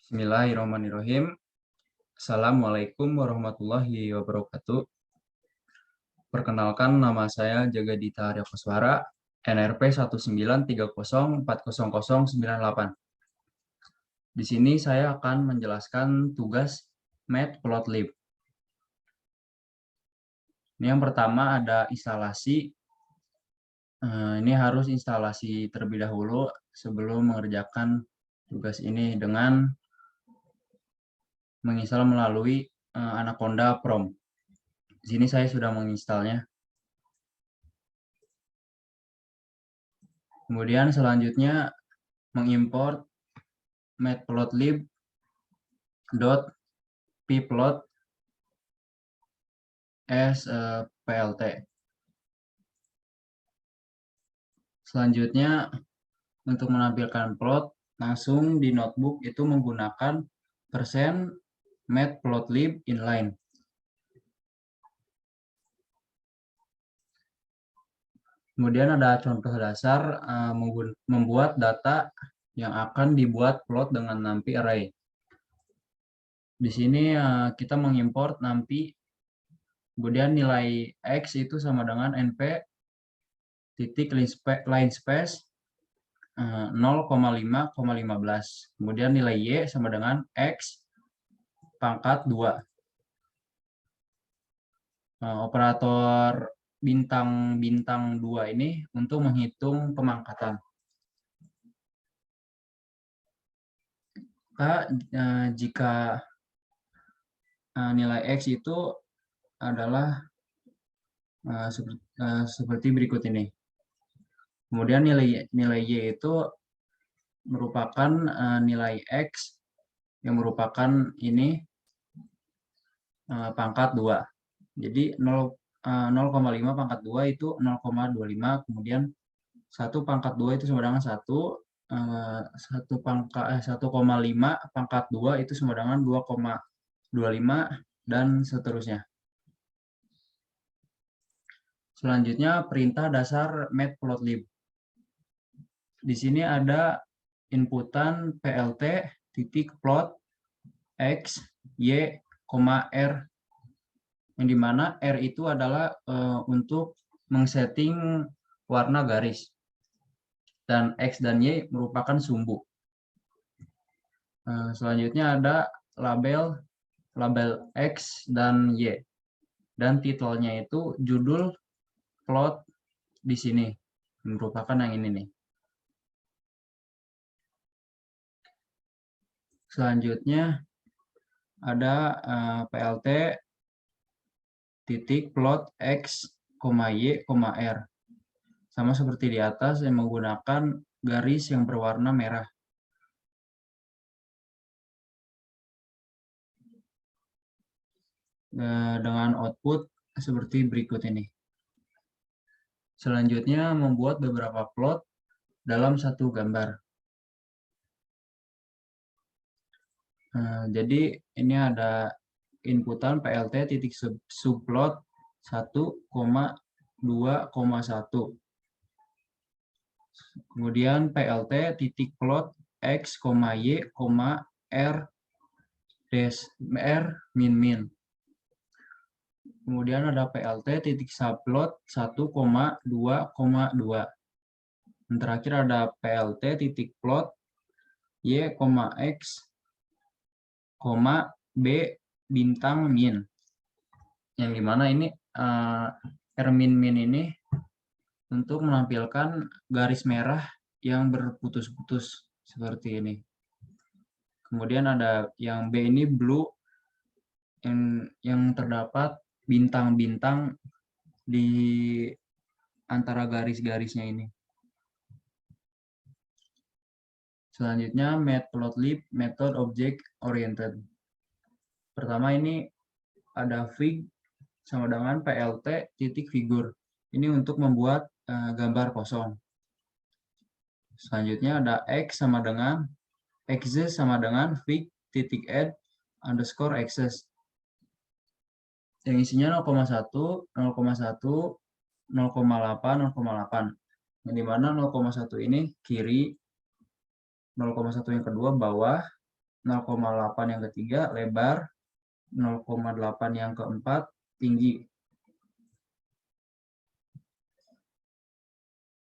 Bismillahirrahmanirrahim. Assalamualaikum warahmatullahi wabarakatuh. Perkenalkan, nama saya Jagadita Arya Koswara, NRP 193040098. Di sini saya akan menjelaskan tugas Matplotlib. Ini yang pertama ada instalasi. Ini harus instalasi terlebih dahulu sebelum mengerjakan tugas ini dengan menginstal melalui Anaconda Prom. Di sini saya sudah menginstalnya. Kemudian selanjutnya mengimport matplotlib.pplot as plt. Selanjutnya untuk menampilkan plot langsung di notebook itu menggunakan %matplotlib inline. Kemudian ada contoh dasar membuat data yang akan dibuat plot dengan numpy array. Di sini kita mengimport numpy, kemudian nilai x itu sama dengan np titik line space 0,5,15. Kemudian nilai y sama dengan x pangkat 2. Operator bintang 2 ini untuk menghitung pemangkatan. Jika nilai x itu adalah seperti berikut ini. Kemudian nilai y itu merupakan nilai x yang merupakan ini pangkat 2. Jadi 0,5 pangkat 2 itu 0,25, kemudian 1 pangkat 2 itu sama dengan 1,5 pangkat 2 itu sama dengan 2,25 dan seterusnya. Selanjutnya perintah dasar matplotlib. Di sini ada inputan plt titik plot x y, r, yang dimana r itu adalah untuk mengsetting warna garis dan x dan y merupakan sumbu. Selanjutnya ada label x dan y, dan titelnya itu judul plot di sini merupakan yang ini nih. Selanjutnya ada plt titik plot x, y, r. Sama seperti di atas yang menggunakan garis yang berwarna merah. Dengan output seperti berikut ini. Selanjutnya membuat beberapa plot dalam satu gambar. Jadi ini ada inputan plt titik subplot 1,2,1. Kemudian plt titik plot x, y, r dash r min. Kemudian ada plt titik subplot 1,2,2. Dan terakhir ada plt titik plot y, x, b bintang min. Yang dimana ini r min ini untuk menampilkan garis merah yang berputus-putus seperti ini. Kemudian ada yang B ini blue yang terdapat bintang-bintang di antara garis-garisnya ini. Selanjutnya matplotlib method object oriented. Pertama ini ada fig sama dengan plt titik figur. Ini untuk membuat gambar kosong. Selanjutnya ada x sama dengan axis sama dengan fig titik add underscore axis. Yang isinya 0,1, 0,1, 0,8, 0,8. Yang dimana 0,1 ini kiri, 0,1 yang kedua bawah, 0,8 yang ketiga, lebar 0,8 yang keempat, tinggi.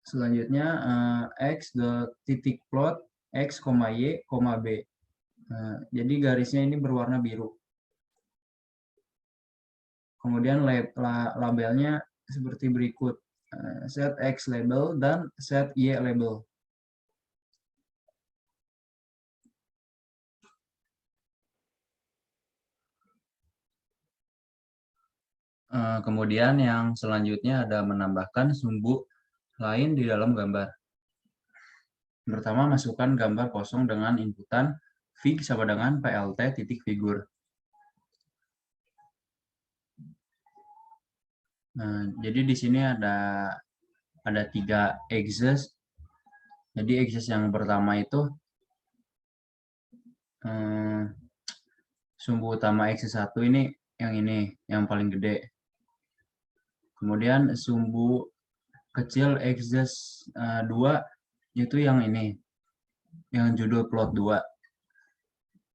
Selanjutnya X titik plot X, Y, B. Jadi garisnya ini berwarna biru. Kemudian labelnya seperti berikut. Set X label dan set Y label. Kemudian yang selanjutnya ada menambahkan sumbu lain di dalam gambar. Pertama, masukkan gambar kosong dengan inputan fig sama dengan plt titik figur. Jadi di sini ada 3 axis. Jadi axis yang pertama itu sumbu utama axis 1 ini yang paling gede. Kemudian sumbu kecil axis 2 itu yang ini, yang judul plot 2.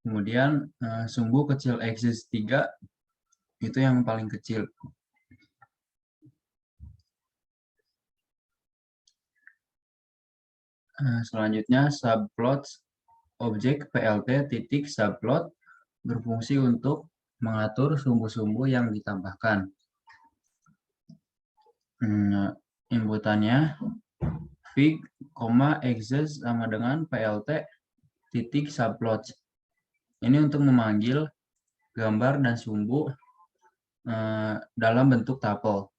Kemudian sumbu kecil axis 3 itu yang paling kecil. Selanjutnya subplot objek plt titik subplot berfungsi untuk mengatur sumbu-sumbu yang ditambahkan. Inputannya fig, axis sama dengan plt titik subplot. Ini untuk memanggil gambar dan sumbu dalam bentuk tuple.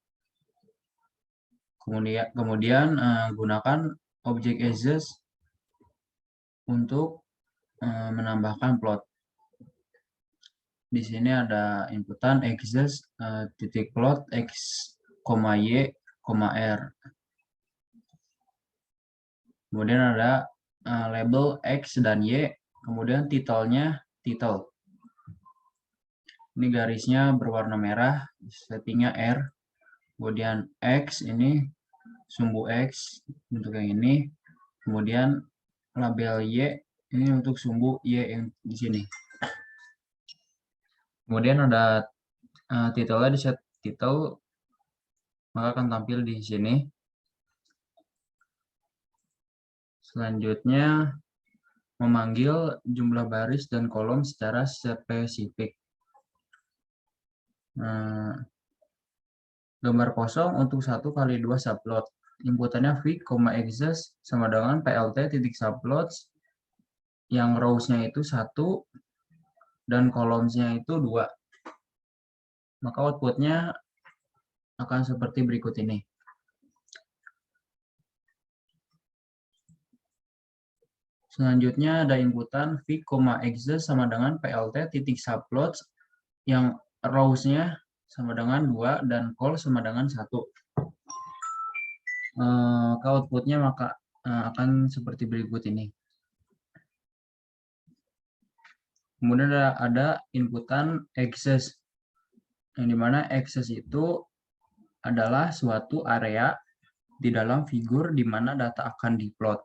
Kemudian gunakan objek axis untuk menambahkan plot. Di sini ada inputan axis titik plot X, Y, R. Kemudian ada label X dan Y, kemudian titelnya title. Ini garisnya berwarna merah, settingnya R. Kemudian X ini sumbu X untuk yang ini. Kemudian label Y ini untuk sumbu Y yang di sini. Kemudian ada titelnya di set title, maka akan tampil di sini. Selanjutnya memanggil jumlah baris dan kolom secara spesifik. Gambar kosong untuk 1x2 subplot. Inputannya fig, axis sama dengan plt titik subplots yang rows-nya itu 1 dan columns-nya itu 2. Maka outputnya akan seperti berikut ini. Selanjutnya ada inputan fig, axis sama dengan plt titik subplots yang rows-nya sama dengan 2 dan col sama dengan 1. Maka outputnya akan seperti berikut ini. Kemudian ada inputan axis, yang dimana axis itu adalah suatu area di dalam figur di mana data akan diplot.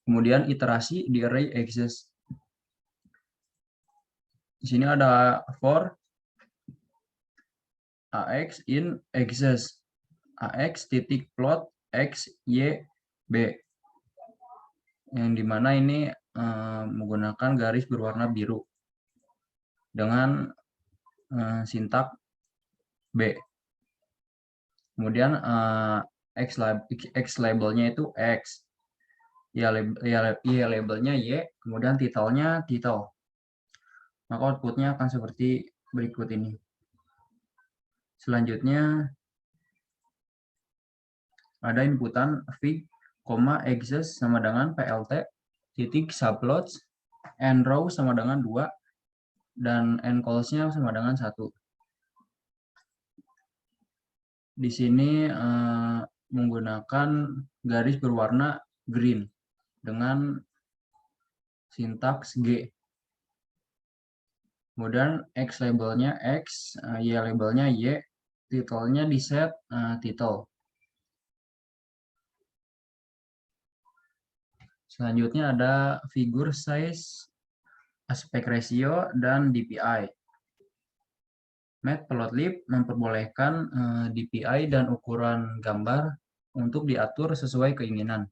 Kemudian iterasi di array axis. Di sini ada for ax in axis, ax titik plot x, y, b, yang dimana ini menggunakan garis berwarna biru dengan sintak B. Kemudian X labelnya itu X, Y labelnya Y, kemudian titelnya title. Maka outputnya akan seperti berikut ini. Selanjutnya ada inputan fig, axis sama dengan plt titik subplots, and row sama dengan 2 dan end calls-nya sama dengan 1. Di sini menggunakan garis berwarna green dengan sintaks G. Kemudian X labelnya X, Y labelnya Y, titelnya di set title. Selanjutnya ada figure size, aspect ratio, dan DPI. Matplotlib memperbolehkan DPI dan ukuran gambar untuk diatur sesuai keinginan.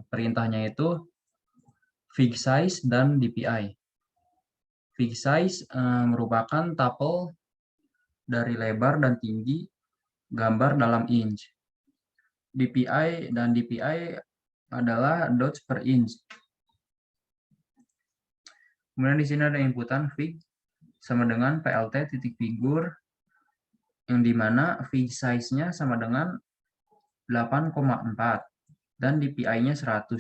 Perintahnya itu fig size dan DPI. Fig size merupakan tuple dari lebar dan tinggi gambar dalam inch. DPI adalah dots per inch. Kemudian di sini ada inputan fig sama dengan plt titik figur, yang dimana fig size-nya sama dengan 8,4 dan DPI-nya 100.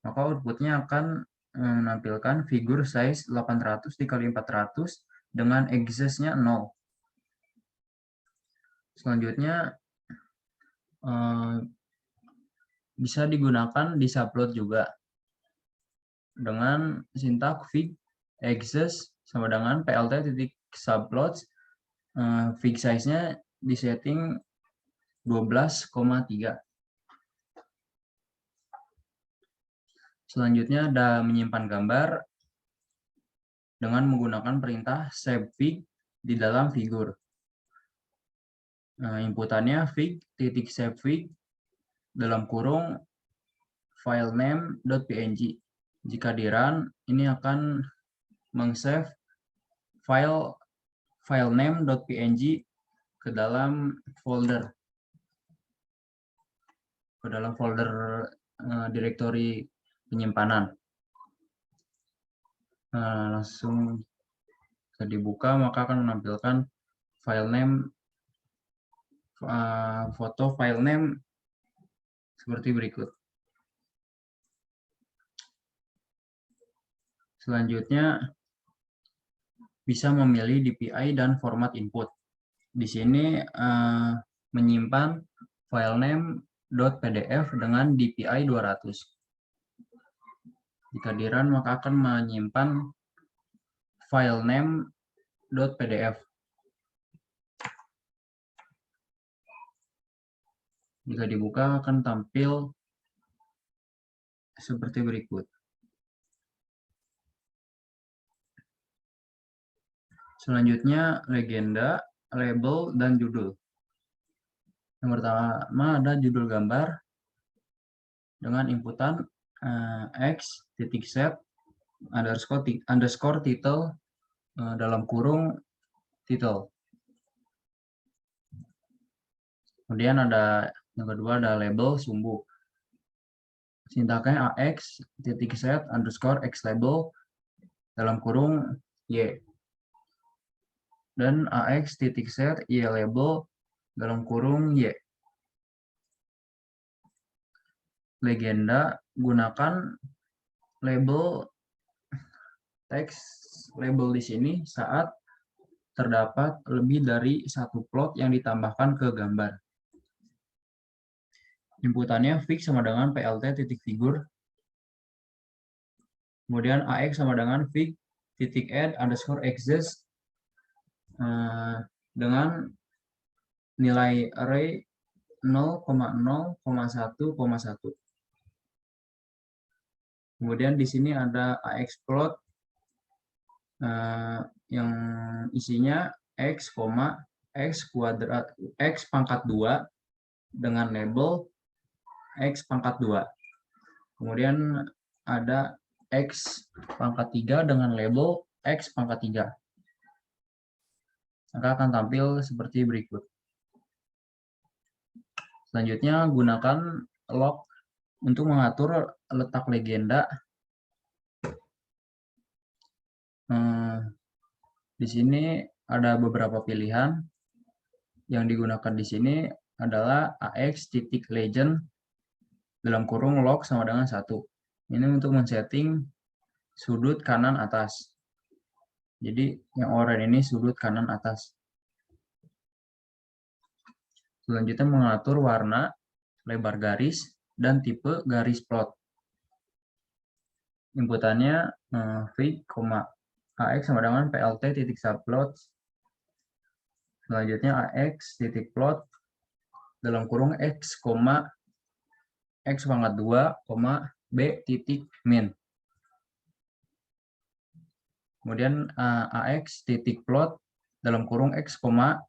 Maka outputnya akan menampilkan figur size 800 dikali 400 dengan axis-nya 0. Selanjutnya bisa digunakan di subplot juga dengan sintak fig axis sama dengan plt titik subplots, fig size-nya disetting 12,3. Selanjutnya ada menyimpan gambar dengan menggunakan perintah save fig di dalam figur. Inputannya fig titik save fig dalam kurung filename.png. Jika di run, ini akan mengsave file filename.png ke dalam folder direktori penyimpanan. Langsung bisa dibuka, maka akan menampilkan filename foto filename seperti berikut. Selanjutnya bisa memilih DPI dan format input. Di sini menyimpan filename.pdf dengan DPI 200. Jika di run, maka akan menyimpan filename.pdf. Jika dibuka akan tampil seperti berikut. Selanjutnya legenda, label, dan judul. Yang pertama ada judul gambar dengan inputan x.set underscore title dalam kurung title. Kemudian ada yang kedua ada label sumbu. Sintaknya ax.set underscore x label dalam kurung y. Dan ax.set y label dalam kurung y. Legenda, gunakan label teks label di sini saat terdapat lebih dari satu plot yang ditambahkan ke gambar. Inputannya fig sama dengan plt titik figur. Kemudian ax sama dengan fig titik add underscore axis dengan nilai array 0,0,1,1. Kemudian di sini ada ax plot yang isinya x, x kuadrat x pangkat 2 dengan label x pangkat 2. Kemudian ada x pangkat 3 dengan label x pangkat 3. Maka akan tampil seperti berikut. Selanjutnya gunakan log untuk mengatur letak legenda. Di sini ada beberapa pilihan. Yang digunakan di sini adalah ax.legend dalam kurung log sama dengan 1. Ini untuk men-setting sudut kanan atas. Jadi yang oranye ini sudut kanan atas. Selanjutnya mengatur warna, lebar garis, dan tipe garis plot. Inputannya fig, ax sama dengan plt titik subplot. Selanjutnya ax titik plot dalam kurung x, X pangkat 2, B titik min. Kemudian AX titik plot dalam kurung X,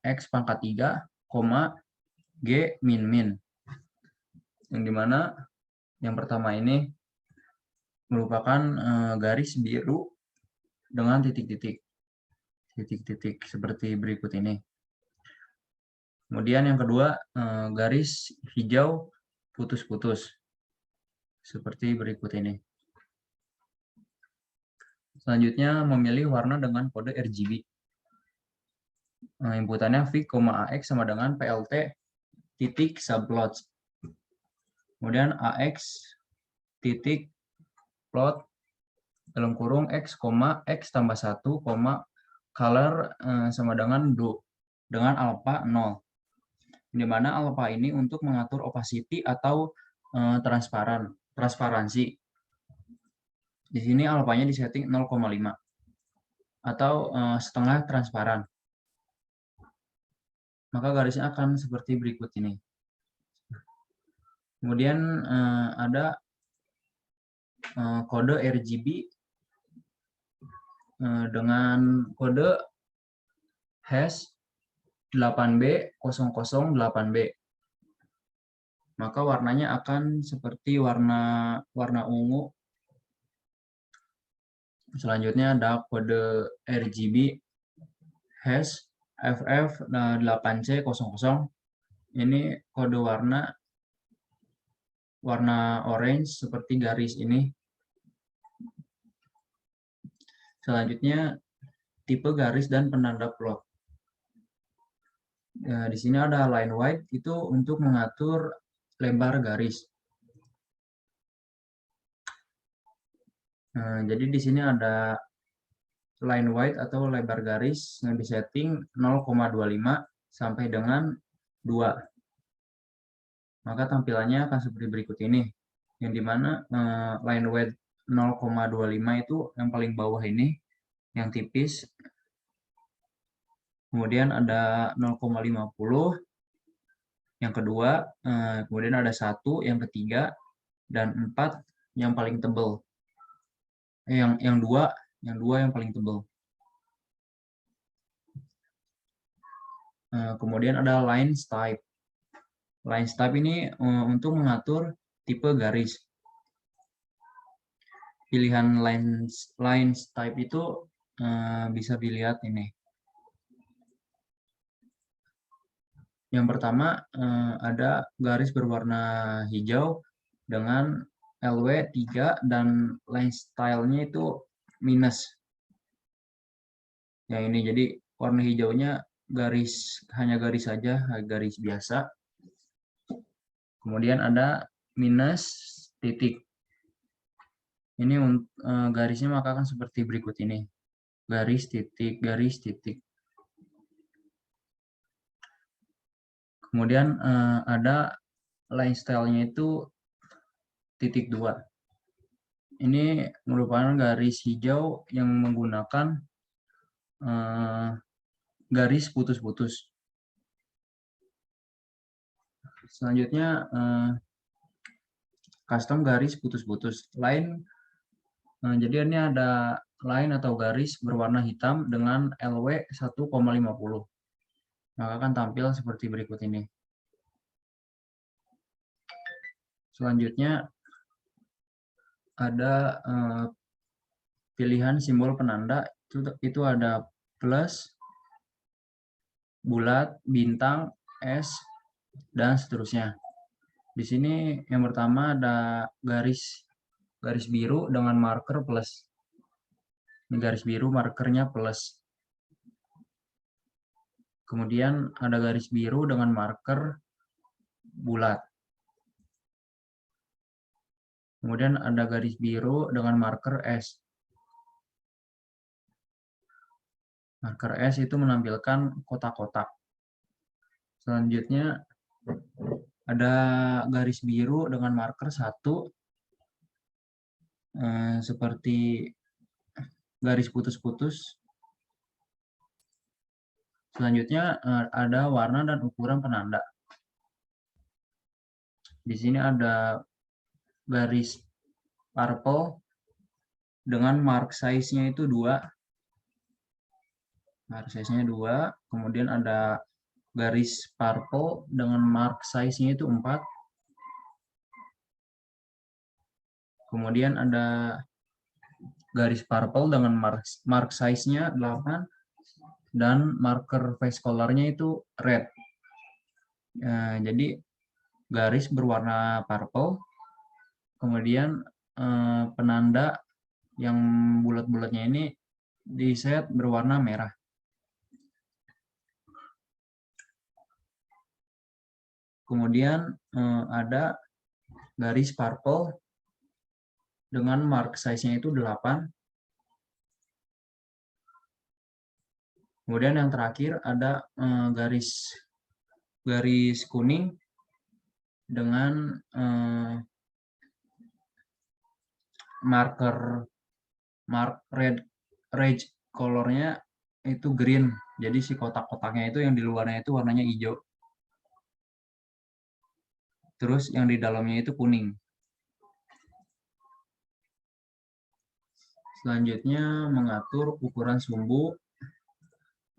X pangkat 3, G min min. Yang dimana yang pertama ini merupakan garis biru dengan titik-titik seperti berikut ini. Kemudian yang kedua garis hijau putus-putus seperti berikut ini. Selanjutnya memilih warna dengan kode RGB. Inputannya V, AX sama dengan PLT titik subplot. Kemudian AX titik plot dalam kurung X, X tambah 1, color sama dengan blue dengan alpha 0. Di mana alpha ini untuk mengatur opacity atau transparansi. Di sini alfanya disetting 0,5 atau setengah transparan. Maka garisnya akan seperti berikut ini. Kemudian ada kode RGB dengan kode hash 8B008B. Maka warnanya akan seperti warna ungu. Selanjutnya ada kode RGB hash FF8C00. Ini kode warna orange seperti garis ini. Selanjutnya tipe garis dan penanda plot. Di sini ada line white, itu untuk mengatur lebar garis. Jadi di sini ada line white atau lebar garis yang disetting 0,25 sampai dengan 2. Maka tampilannya akan seperti berikut ini. Yang dimana line white 0,25 itu yang paling bawah ini, yang tipis. Kemudian ada 0,50 yang kedua, kemudian ada 1 yang ketiga, dan 4 yang paling tebal. Yang dua yang paling tebal. Kemudian ada lines type. Lines type ini untuk mengatur tipe garis. Pilihan lines type itu bisa dilihat ini. Yang pertama ada garis berwarna hijau dengan LW3 dan line style-nya itu minus. Yang ini jadi warna hijaunya hanya garis saja, garis biasa. Kemudian ada minus titik. Ini garisnya maka akan seperti berikut ini. Garis titik, garis titik. Kemudian ada line style-nya itu titik 2. Ini merupakan garis hijau yang menggunakan garis putus-putus. Selanjutnya custom garis putus-putus. Jadi ini ada line atau garis berwarna hitam dengan LW 1,50. Maka akan tampil seperti berikut ini. Selanjutnya ada pilihan simbol penanda, itu ada plus, bulat, bintang, S, dan seterusnya. Di sini yang pertama ada garis biru dengan marker plus. Ini garis biru markernya plus. Kemudian ada garis biru dengan marker bulat. Kemudian ada garis biru dengan marker S. Marker S itu menampilkan kotak-kotak. Selanjutnya ada garis biru dengan marker 1 seperti garis putus-putus. Selanjutnya ada warna dan ukuran penanda. Di sini ada garis purple dengan mark size-nya itu 2. Mark size-nya 2. Kemudian ada garis purple dengan mark size-nya itu 4. Kemudian ada garis purple dengan mark size-nya 8. Dan marker face color-nya itu red. Jadi garis berwarna purple, kemudian penanda yang bulat-bulatnya ini diset berwarna merah. Kemudian ada garis purple dengan mark size-nya itu 8. Kemudian yang terakhir ada garis kuning dengan mark red colornya itu green. Jadi si kotak-kotaknya itu yang di luarnya itu warnanya hijau. Terus yang di dalamnya itu kuning. Selanjutnya mengatur ukuran sumbu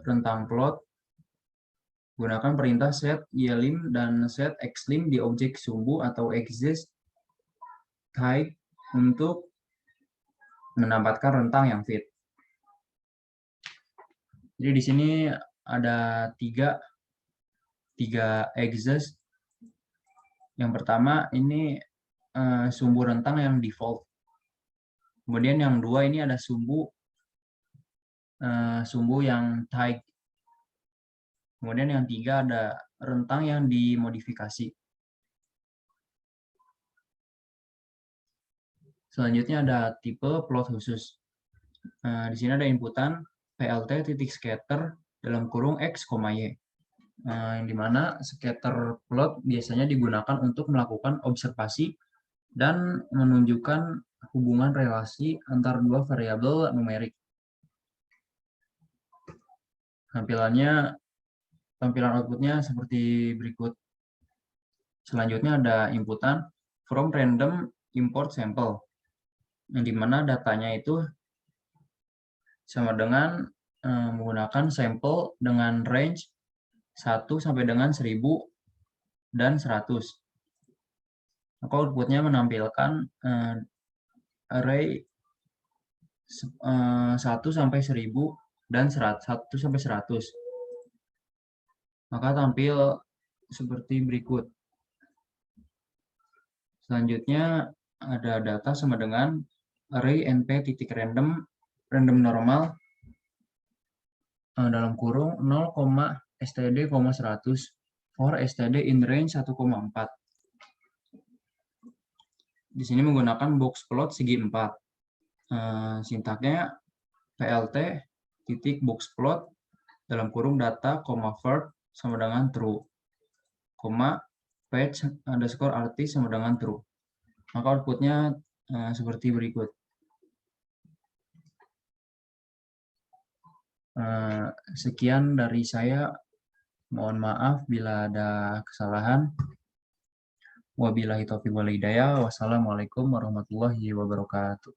rentang plot. Gunakan perintah set ylim dan set xlim di objek sumbu atau exist type untuk menambahkan rentang yang fit. Jadi di sini ada tiga exist. Yang pertama ini sumbu rentang yang default. Kemudian yang dua ini ada sumbu yang type. Kemudian yang tiga ada rentang yang dimodifikasi. Selanjutnya ada tipe plot khusus. Di sini ada inputan plt.scatter dalam kurung x, y. Yang dimana scatter plot biasanya digunakan untuk melakukan observasi dan menunjukkan hubungan relasi antar dua variabel numerik. Tampilan outputnya seperti berikut. Selanjutnya ada inputan from random import sample, yang dimana datanya itu sama dengan menggunakan sampel dengan range 1 sampai dengan 1000 dan 100. Maka outputnya menampilkan array 1 sampai 1000 dan 1 sampai 100. Maka tampil seperti berikut. Selanjutnya ada data sama dengan array np.random normal dalam kurung 0,std, 100 for std in range 1,4. Di sini menggunakan box plot segi 4. Sintaknya plt titik box plot dalam kurung data, vert sama dengan true, page underscore artis sama dengan true. Maka outputnya seperti berikut. Sekian dari saya. Mohon maaf bila ada kesalahan. Wabillahi taufiq wal hidayah. Wassalamualaikum warahmatullahi wabarakatuh.